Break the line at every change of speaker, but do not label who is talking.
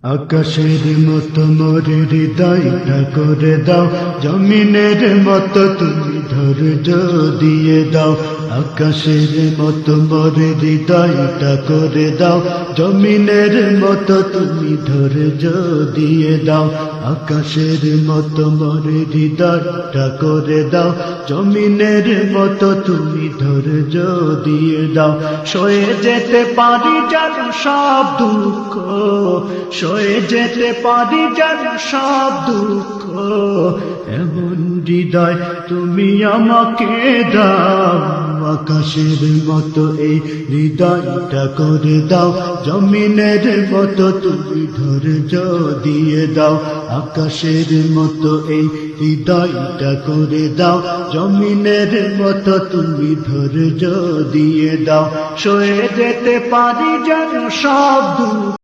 আকাশের মতো মোর হৃদয়টা করে দাও, জমিনের মতো তুমি ধৈর্য দিয়ে দাও। আকাশের মতো মোর হৃদয়টা করে দাও, জমিনের মতো তুমি ধৈর্য দিয়ে দাও। আকাশের মতো মোর হৃদয়টা করে দাও, জমিনের মতো তুমি ধৈর্য দিয়ে দাও। সয়ে যেতে পারি যেন সব দুঃখ, সয়ে যেতে পারি যেন সব দুঃখ, এমন হৃদয় তুমি আমাকে দাও। আকাশের মতো এই হৃদয়টা করে দাও, জমিনের মতো তুমি ধৈর্য দিয়ে দাও। আকাশের মতো এই হৃদয়টা করে দাও, জমিনের মতো তুমি ধৈর্য দিয়ে দাও। সয়ে যেতে পারি যেন সব দুঃখ।